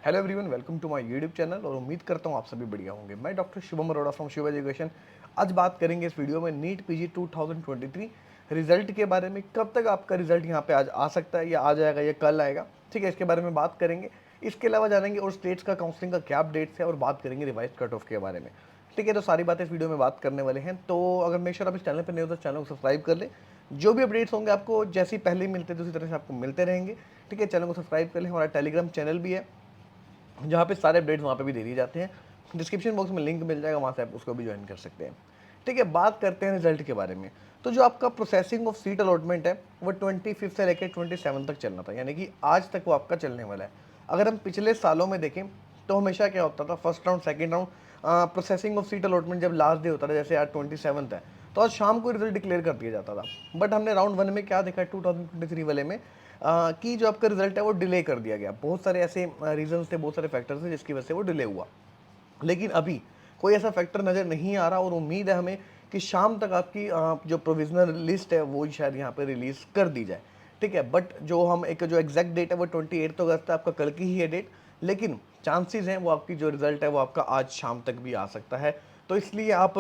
Hello everyone, welcome to my YouTube channel और उम्मीद करता हूँ आप सभी बढ़िया होंगे। मैं doctor Shubham Arora from Shiv education. आज बात करेंगे इस वीडियो में नीट पीजी 2023 रिजल्ट के बारे में। कब तक आपका रिजल्ट यहाँ पे आज आ सकता है, या आ जाएगा या कल आएगा, ठीक है, इसके बारे में बात करेंगे। इसके अलावा जानेंगे और स्टेट्स का काउंसलिंग का क्या अपडेट्स है और बात करेंगे रिवाइज कट ऑफ के बारे में। ठीक है, तो सारी बातें इस वीडियो में बात करने वाले हैं। तो अगर मेक श्योर आप इस चैनल पर नहीं हो तो चैनल को सब्सक्राइब कर ले। जो भी अपडेट्स होंगे आपको जैसे ही पहले मिलते हैं उसी तरह से आपको मिलते रहेंगे। ठीक है, चैनल को सब्सक्राइब कर लें। हमारा टेलीग्राम चैनल भी है जहाँ पे सारे अपडेट्स वहाँ पे भी दे दिए जाते हैं। डिस्क्रिप्शन बॉक्स में लिंक मिल जाएगा, वहाँ से आप उसको भी ज्वाइन कर सकते हैं। ठीक है, बात करते हैं रिजल्ट के बारे में। तो जो आपका प्रोसेसिंग ऑफ सीट अलॉटमेंट है वो 25 से लेकर 27 तक चलना था, यानी कि आज तक वो आपका चलने वाला है। अगर हम पिछले सालों में देखें तो हमेशा क्या होता था, first round second round processing of seat allotment जब लास्ट डे होता था, जैसे आज 27 है, तो आज शाम को रिजल्ट डिक्लेयर कर दिया जाता था। बट हमने राउंड वन में क्या देखा है 2023 वाले में, कि जो आपका रिजल्ट है वो डिले कर दिया गया। बहुत सारे ऐसे रीजंस थे, बहुत सारे फैक्टर्स थे जिसकी वजह से वो डिले हुआ। लेकिन अभी कोई ऐसा फैक्टर नज़र नहीं आ रहा और उम्मीद है हमें कि शाम तक आपकी जो प्रोविजनल लिस्ट है वो शायद यहाँ पे रिलीज़ कर दी जाए। ठीक है, बट जो हम एक जो एग्जैक्ट डेट है वो 28 अगस्त है, आपका कल की ही है डेट। लेकिन चांसेस हैं वो आपकी जो रिजल्ट है वो आपका आज शाम तक भी आ सकता है। तो इसलिए आप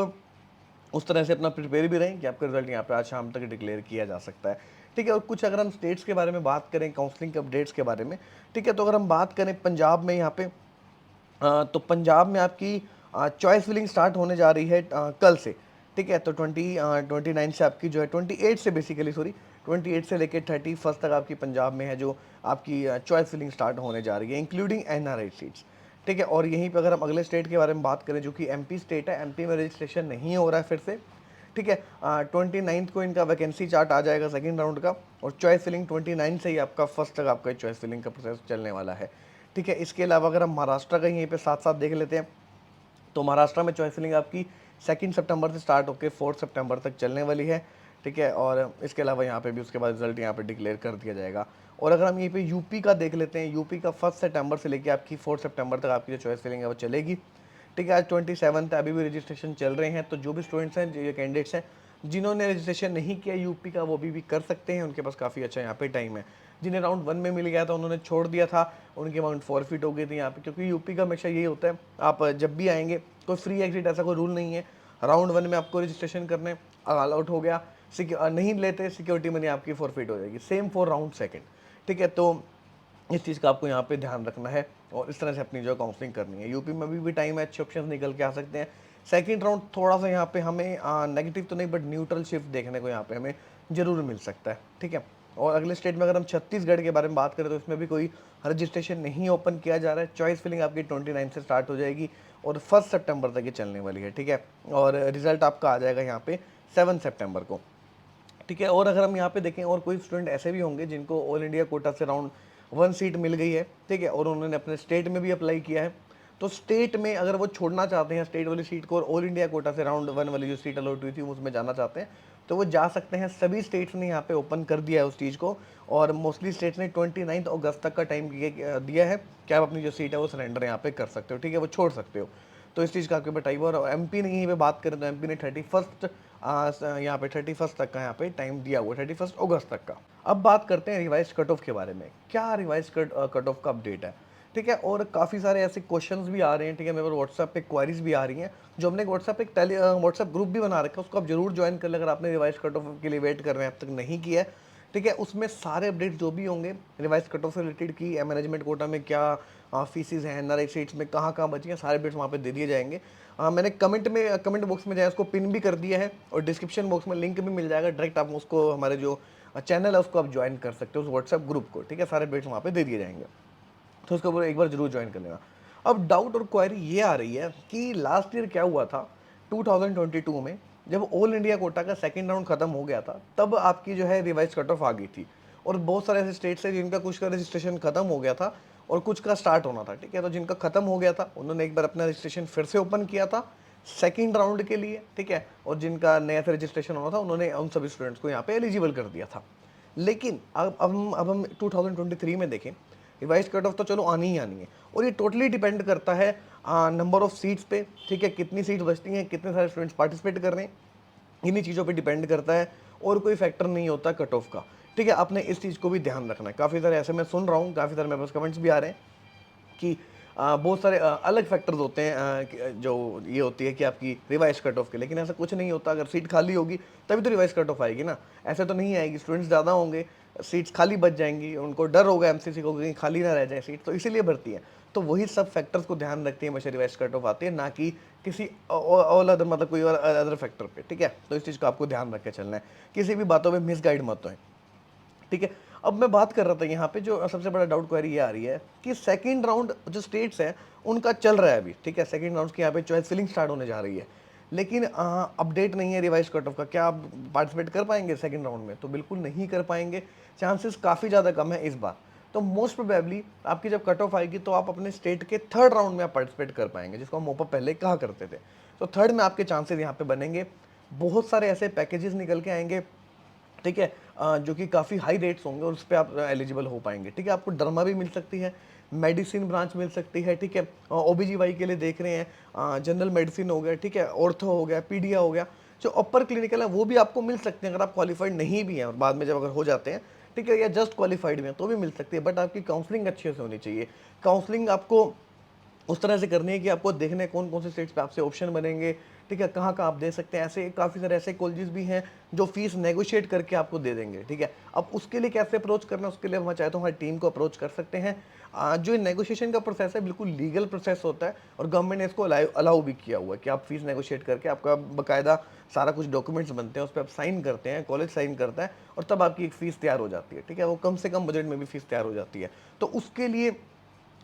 उस तरह से अपना प्रिपेयर भी रहें कि आपका रिजल्ट यहाँ पे आज शाम तक डिक्लेयर किया जा सकता है। ठीक है, और कुछ अगर हम स्टेट्स के बारे में बात करें, काउंसलिंग के अपडेट्स के बारे में, ठीक है, तो अगर हम बात करें पंजाब में यहाँ पे, तो पंजाब में आपकी चॉइस फिलिंग स्टार्ट होने जा रही है कल से। ठीक है, तो 29 से आपकी जो है 28 से बेसिकली, सॉरी, 28 से लेकर 31 तक आपकी पंजाब में है जो आपकी चॉइस फिलिंग स्टार्ट होने जा रही है, इंक्लूडिंग एनआरआई सीट्स। ठीक है, और यहीं पे अगर हम अगले स्टेट के बारे में बात करें जो कि एमपी स्टेट है, एमपी में रजिस्ट्रेशन नहीं हो रहा है फिर से। ठीक है, 29 को इनका वैकेंसी चार्ट आ जाएगा सेकंड राउंड का, और चॉइस फिलिंग 29 से ही आपका फर्स्ट तक आपका चॉइस फिलिंग का प्रोसेस चलने वाला है। ठीक है, इसके अलावा अगर हम महाराष्ट्र का यहीं पे साथ साथ देख लेते हैं, तो महाराष्ट्र में चॉइस फिलिंग आपकी 2 सितंबर से स्टार्ट होकर 4 सितंबर तक चलने वाली है। ठीक है, और इसके अलावा यहाँ पे भी उसके बाद रिजल्ट यहाँ पे डिक्लेयर कर दिया जाएगा। और अगर हम यहीं पे यूपी का देख लेते हैं, यूपी का 1 सितंबर से लेकर आपकी 4 सितंबर तक आपकी जो चॉइस फिलिंग है वो चलेगी। ठीक है, आज 27 है, अभी भी रजिस्ट्रेशन चल रहे हैं। तो जो भी स्टूडेंट्स हैं, जो कैंडिडेट्स हैं जिन्होंने रजिस्ट्रेशन नहीं किया यूपी का, वो भी कर सकते हैं, उनके पास काफ़ी अच्छा यहाँ पे टाइम है। जिन्हें राउंड वन में मिल गया था उन्होंने छोड़ दिया था, उनकी अमाउंट फॉरफिट हो गई थी यहाँ पे, क्योंकि यूपी का हमेशा यही होता है, आप जब भी आएंगे कोई फ्री एग्जिट ऐसा कोई रूल नहीं है। राउंड वन में आपको रजिस्ट्रेशन करने ऑल आउट हो गया, नहीं लेते सिक्योरिटी मनी आपकी फॉरफिट हो जाएगी, सेम फॉर राउंड सेकेंड। ठीक है, तो इस चीज़ का आपको यहाँ पे ध्यान रखना है और इस तरह से अपनी जो काउंसलिंग करनी है। यूपी में भी टाइम है, अच्छे ऑप्शन निकल के आ सकते हैं। सेकंड राउंड थोड़ा सा यहाँ पे हमें नेगेटिव तो नहीं बट न्यूट्रल शिफ्ट देखने को यहाँ पे हमें जरूर मिल सकता है। ठीक है, और अगले स्टेट में अगर हम छत्तीसगढ़ के बारे में बात करें तो इसमें भी कोई रजिस्ट्रेशन नहीं ओपन किया जा रहा है। चॉइस फिलिंग आपकी 29 से स्टार्ट हो जाएगी और 1 सितंबर तक ये चलने वाली है। ठीक है, और रिजल्ट आपका आ जाएगा यहाँ पे 7 सितंबर को। ठीक है, और अगर हम यहाँ पे देखें और कोई स्टूडेंट ऐसे भी होंगे जिनको ऑल इंडिया कोटा से राउंड वन सीट मिल गई है, ठीक है, और उन्होंने अपने स्टेट में भी अप्लाई किया है, तो स्टेट में अगर वो छोड़ना चाहते हैं स्टेट वाली सीट को और ऑल इंडिया कोटा से राउंड वन वाली जो सीट अलॉट हुई थी उसमें जाना चाहते हैं, तो वो जा सकते हैं। सभी स्टेट्स ने यहाँ पे ओपन कर दिया है उस चीज़ को, और मोस्टली स्टेट्स ने 29 अगस्त तक का टाइम दिया है कि आप अपनी जो सीट है वो सरेंडर यहाँ पे कर सकते हो। ठीक है, वो छोड़ सकते हो। तो इस चीज़ का आपके बताइए। और एमपी ने यहीं पे बात करें तो एमपी ने 31 यहाँ पे 31 तक का यहाँ पे टाइम दिया हुआ है, 31 अगस्त तक का। अब बात करते हैं रिवाइज कट ऑफ के बारे में। क्या रिवाइज कट ऑफ का अपडेट है? ठीक है, और काफ़ी सारे ऐसे क्वेश्चंस भी आ रहे हैं। ठीक है, मेरे पास व्हाट्सएप पे क्वारीज भी आ रही हैं, जो हमने व्हाट्सएप एक व्हाट्सएप ग्रुप भी बना रखा है, उसको आप जरूर ज्वाइन कर लें अगर आपने रिवाइज कट ऑफ के लिए वेट कर रहे हैं, अब तक नहीं किया है। ठीक है, उसमें सारे अपडेट जो भी होंगे रिवाइज कट ऑफ से रिलेटेड की मैनेजमेंट कोटा में क्या फीसिस हैं, एनआरआई सीट्स में कहाँ कहाँ बची हैं, सारे अपडेट्स वहाँ पे दे दिए जाएंगे। मैंने कमेंट बॉक्स में जाए उसको पिन भी कर दिया है, और डिस्क्रिप्शन बॉक्स में लिंक भी मिल जाएगा, डायरेक्ट आप उसको हमारे जो चैनल है उसको आप ज्वाइन कर सकते हो, उस व्हाट्सएप ग्रुप को। ठीक है, सारे अपडेट्स वहाँ पे दे दिए जाएंगे, तो उसको पूरा एक बार जरूर ज्वाइन कर लेना। अब डाउट और क्वेरी ये आ रही है कि लास्ट ईयर क्या हुआ था 2022 में, जब ऑल इंडिया कोटा का सेकंड राउंड खत्म हो गया था, तब आपकी जो है रिवाइज कट ऑफ आ गई थी, और बहुत सारे ऐसे स्टेट्स हैं जिनका कुछ का रजिस्ट्रेशन खत्म हो गया था और कुछ का स्टार्ट होना था। ठीक है, तो जिनका खत्म हो गया था उन्होंने एक बार अपना रजिस्ट्रेशन फिर से ओपन किया था सेकंड राउंड के लिए। ठीक है, और जिनका नया से रजिस्ट्रेशन होना था उन्होंने उन सभी स्टूडेंट्स को यहाँ पे एलिजिबल कर दिया था। लेकिन अब हम 2023 में देखें, रिवाइज कट ऑफ तो चलो आनी ही आनी है, और ये टोटली डिपेंड करता है नंबर ऑफ सीट्स पे। ठीक है, कितनी सीट बचती हैं, कितने सारे स्टूडेंट्स पार्टिसिपेट कर रहे हैं, इन्हीं चीज़ों पे डिपेंड करता है, और कोई फैक्टर नहीं होता कट ऑफ का। ठीक है, आपने इस चीज़ को भी ध्यान रखना है। काफ़ी सारे ऐसे मैं सुन रहा हूँ, काफ़ी सारे मेरे पास कमेंट्स भी आ रहे हैं कि बहुत सारे अलग फैक्टर्स होते हैं जो ये होती है कि आपकी रिवाइज कट ऑफ के, लेकिन ऐसा कुछ नहीं होता। अगर सीट खाली होगी तभी तो रिवाइज कट ऑफ आएगी ना, ऐसे तो नहीं आएगी। स्टूडेंट्स ज़्यादा होंगे, सीट्स खाली बच जाएंगी, उनको डर होगा एमसीसी को कहीं खाली ना रह जाए सीट, तो इसीलिए भर्ती है। तो वही सब फैक्टर्स को ध्यान रखती है हमेशा रिवाइज कट ऑफ आती है, ना कि किसी ऑल अदर मतलब कोई और अदर फैक्टर पे, ठीक है। तो इस चीज़ को आपको ध्यान रख के चलना है, किसी भी बातों में मिसगाइड मत होएं, ठीक है। अब मैं बात कर रहा था यहाँ पे जो सबसे बड़ा डाउट क्वेरी ये आ रही है कि सेकंड राउंड जो स्टेट्स हैं उनका चल रहा है अभी, ठीक है। सेकंड राउंड की यहाँ पे चॉइस फिलिंग स्टार्ट होने जा रही है, लेकिन अपडेट नहीं है रिवाइज कट ऑफ का। क्या आप पार्टिसिपेट कर पाएंगे सेकंड राउंड में? तो बिल्कुल नहीं कर पाएंगे, चांसेस काफ़ी ज़्यादा कम है इस बार। तो मोस्ट प्रोबेबली आपकी जब कट ऑफ आएगी तो आप अपने स्टेट के थर्ड राउंड में आप पार्टिसिपेट कर पाएंगे, जिसको हम मोपा पहले कहा करते थे। तो थर्ड में आपके चांसेस यहाँ पे बनेंगे। बहुत सारे ऐसे पैकेजेस निकल के आएंगे, ठीक है, जो कि काफ़ी हाई रेट्स होंगे और उस पर आप एलिजिबल हो पाएंगे, ठीक है। आपको डर्मा भी मिल सकती है, मेडिसिन ब्रांच मिल सकती है, ठीक है। ओबीजीवाई के लिए देख रहे हैं, जनरल मेडिसिन हो गया, ठीक है, ऑर्थो हो गया, पीडिया हो गया, जो अपर क्लिनिकल है वो भी आपको मिल सकते हैं अगर आप क्वालिफाइड नहीं भी हैं, और बाद में जब अगर हो जाते हैं, ठीक है, या जस्ट क्वालिफाइड में तो भी मिल सकती है। बट आपकी काउंसलिंग अच्छे से होनी चाहिए। काउंसलिंग आपको उस तरह से करनी है कि आपको देखना है कौन कौन से स्टेट्स पे आपसे ऑप्शन बनेंगे, ठीक है, कहाँ कहाँ आप दे सकते हैं। ऐसे काफ़ी सारे ऐसे कॉलेजेस भी हैं जो फीस नेगोशिएट करके आपको दे देंगे, ठीक है। अब उसके लिए कैसे अप्रोच करना है, उसके लिए हम चाहे तो हमारी टीम को अप्रोच कर सकते हैं। जो नेगोशिएशन का प्रोसेस है बिल्कुल लीगल प्रोसेस होता है, और गवर्नमेंट ने इसको अलाउ भी किया हुआ है कि आप फीस नेगोशिएट करके आपका बाकायदा सारा कुछ डॉक्यूमेंट्स बनते हैं, उस पर आप साइन करते हैं, कॉलेज साइन करता है, और तब आपकी एक फ़ीस तैयार हो जाती है, ठीक है। वो कम से कम बजट में भी फीस तैयार हो जाती है। तो उसके लिए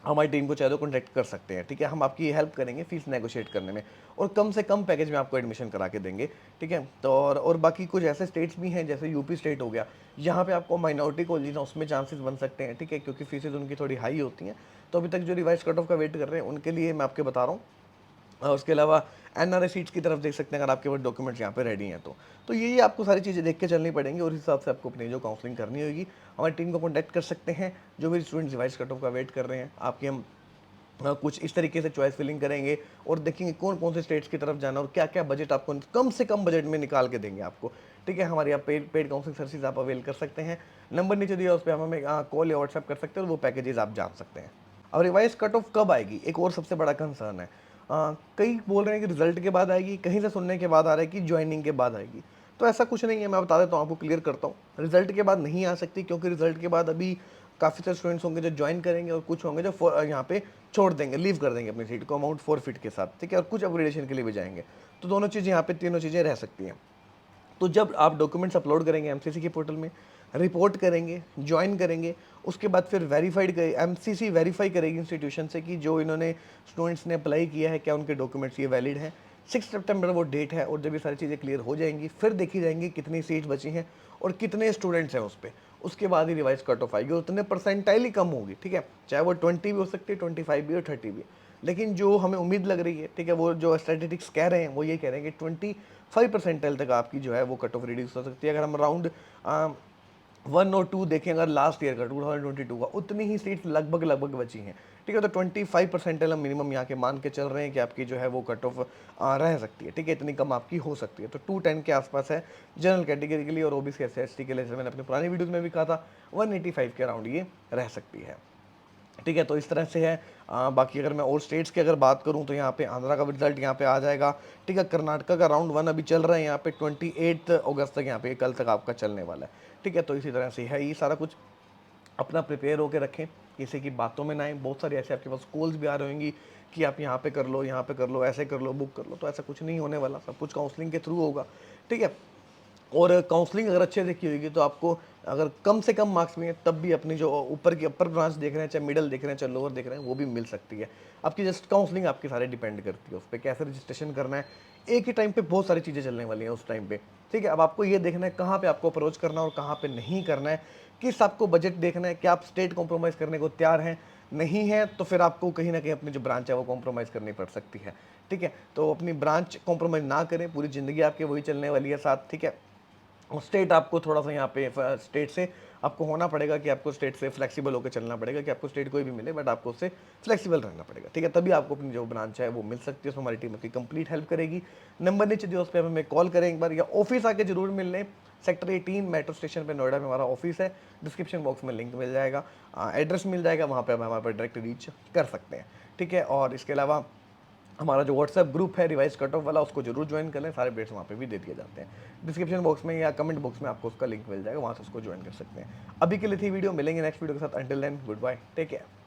हमारी टीम को चाहे तो कॉन्टैक्ट कर सकते हैं, ठीक है। हम आपकी हेल्प करेंगे फीस नेगोशिएट करने में, और कम से कम पैकेज में आपको एडमिशन करा के देंगे, ठीक है। तो और बाकी कुछ ऐसे स्टेट्स भी हैं जैसे यूपी स्टेट हो गया, यहाँ पे आपको माइनॉरिटी कॉलेज है उसमें चांसेस बन सकते हैं, ठीक है, क्योंकि फीसेज उनकी थोड़ी हाई होती हैं। तो अभी तक जो रिवाइज कट ऑफ का वेट कर रहे हैं उनके लिए मैं आपके बता रहा हूँ। उसके अलावा एनआरआई सीट्स की तरफ देख सकते हैं अगर आपके पास डॉक्यूमेंट्स यहाँ पे रेडी हैं तो ये आपको सारी चीज़ें देख के चलनी पड़ेंगी, और इस हिसाब से आपको अपनी जो काउंसलिंग करनी होगी। हमारी टीम को कॉन्टैक्ट कर सकते हैं। जो भी स्टूडेंट्स रिवाइज कट ऑफ का वेट कर रहे हैं, आपके हम कुछ इस तरीके से चॉइस फिलिंग करेंगे और देखेंगे कौन कौन से स्टेट्स की तरफ जाना और क्या क्या बजट आपको कम से कम बजट में निकाल के देंगे आपको, ठीक है। हमारे यहाँ पेड काउंसलिंग सर्विस आप अवेल कर सकते हैं। नंबर नीचे दिया उस पर हम हमें कॉल या व्हाट्सएप कर सकते हैं और वो पैकेजेस आप जान सकते हैं। अब रिवाइज कट ऑफ कब आएगी, एक और सबसे बड़ा कंसर्न है। कई बोल रहे हैं कि रिजल्ट के बाद आएगी, कहीं से सुनने के बाद आ रहा है कि ज्वाइनिंग के बाद आएगी। तो ऐसा कुछ नहीं है, मैं बता देता हूँ आपको, क्लियर करता हूँ। रिजल्ट के बाद नहीं आ सकती, क्योंकि रिजल्ट के बाद अभी काफ़ी सारे स्टूडेंट्स होंगे जो ज्वाइन करेंगे और कुछ होंगे जो यहाँ पे छोड़ देंगे, लीव कर देंगे अपनी सीट को अमाउंट फॉरफिट के साथ, ठीक है, और कुछ अपग्रेडेशन के लिए भी जाएंगे। तो दोनों चीज़ें यहाँ पे, तीनों चीज़ें रह सकती हैं। तो जब आप डॉक्यूमेंट्स अपलोड करेंगे एमसीसी के पोर्टल में, रिपोर्ट करेंगे, ज्वाइन करेंगे, उसके बाद फिर वेरीफाइड करे, एमसीसी वेरीफाई करेगी इंस्टीट्यूशन से कि जो इन्होंने स्टूडेंट्स ने अप्लाई किया है क्या उनके डॉक्यूमेंट्स ये वैलिड हैं। 6 सितंबर वो डेट है, और जब ये सारी चीज़ें क्लियर हो जाएंगी फिर देखी जाएंगी कितनी सीट बची हैं और कितने स्टूडेंट्स हैं उस पर। उसके बाद ही रिवाइज कट ऑफ आएगी, उतने परसेंटाइल ही कम होगी, ठीक है। चाहे वो 20 भी हो सकती है, 25 भी और 30 भी। लेकिन जो हमें उम्मीद लग रही है, ठीक है, वो जो स्टैटिस्टिक्स कह रहे हैं वो ये कह रहे हैं कि 25 परसेंटाइल तक आपकी जो है वो कट ऑफ रिड्यूस हो सकती है। अगर हम राउंड 1 और 2 देखें, अगर लास्ट ईयर का 2022 का, उतनी ही सीट्स लगभग लगभग बची हैं, ठीक है। तो 25 परसेंटाइल हम मिनिमम यहाँ के मान के चल रहे हैं कि आपकी जो है वो कट ऑफ रह सकती है, ठीक है, इतनी कम आपकी हो सकती है। तो 210 के आसपास है जनरल कैटेगरी के लिए, और ओबीसी एससी के लिए, जैसे मैंने अपने पुरानी वीडियोज़ में भी कहा था, 185 के अराउंड ये रह सकती है, ठीक है। तो इस तरह से है। बाकी अगर मैं और स्टेट्स की अगर बात करूं तो यहाँ पे आंध्रा का रिजल्ट यहाँ पे आ जाएगा, ठीक है। कर्नाटका का राउंड 1 अभी चल रहा है यहाँ पे, 28 अगस्त तक यहाँ पे, कल तक आपका चलने वाला है, ठीक है। तो इसी तरह से है ये सारा कुछ, अपना प्रिपेयर होकर रखें, किसी की बातों में ना आए। बहुत सारी ऐसे आपके पास कॉल्स भी आ रही होंगी कि आप यहाँ पे कर लो, यहाँ पे कर लो, ऐसे कर लो, बुक कर लो, तो ऐसा कुछ नहीं होने वाला, सब कुछ काउंसलिंग के थ्रू होगा, ठीक है। और काउंसलिंग अगर अच्छे से की होगी तो आपको अगर कम से कम मार्क्स में तब भी अपनी जो ऊपर की अपर ब्रांच देख रहे हैं, चाहे मिडल देख रहे हैं, चाहे लोअर देख रहे हैं, वो भी मिल सकती है। आपकी जस्ट काउंसलिंग आपकी सारे डिपेंड करती है उस पर, कैसे रजिस्ट्रेशन करना है। एक ही टाइम पे बहुत सारी चीज़ें चलने वाली हैं उस टाइम पे, ठीक है। अब आपको ये देखना है कहाँ पे आपको अप्रोच करना है और कहाँ पे नहीं करना है, किस आपको बजट देखना है, क्या आप स्टेट कॉम्प्रोमाइज़ करने को तैयार हैं, नहीं है तो फिर आपको कहीं ना कहीं अपनी जो ब्रांच है वो कॉम्प्रोमाइज़ करनी पड़ सकती है, ठीक है। तो अपनी ब्रांच कॉम्प्रोमाइज़ ना करें, पूरी ज़िंदगी आपकी वही चलने वाली है साथ, ठीक है। स्टेट आपको थोड़ा सा यहाँ पे स्टेट से आपको होना पड़ेगा कि आपको स्टेट से फ्लेक्सिबल होकर चलना पड़ेगा, कि आपको स्टेट कोई भी मिले बट आपको उससे फ्लेक्सिबल रहना पड़ेगा, ठीक है। तभी आपको अपनी जो ब्रांच है वो मिल सकती है, उसमें हमारी टीम की कंप्लीट हेल्प करेगी। नंबर नीचे दिया, उस पर हमें कॉल करें एक बार, या ऑफिस आके जरूर मिल लें। सेक्टर 18 मेट्रो स्टेशन पे नोएडा में हमारा ऑफिस है। डिस्क्रिप्शन बॉक्स में लिंक मिल जाएगा, एड्रेस मिल जाएगा, वहाँ पे आप हमारे पर डायरेक्ट रीच कर सकते हैं, ठीक है। और इसके अलावा हमारा जो व्हाट्सएप ग्रुप है रिवाइज कट ऑफ वाला, उसको जरूर ज्वाइन कर लें, सारे अपडेट्स वहाँ पे भी दे दिए जाते हैं। डिस्क्रिप्शन बॉक्स में या कमेंट बॉक्स में आपको उसका लिंक मिल जाएगा, वहाँ से उसको ज्वाइन कर सकते हैं। अभी के लिए थी वीडियो, मिलेंगे नेक्स्ट वीडियो के साथ। Until then good bye, take care.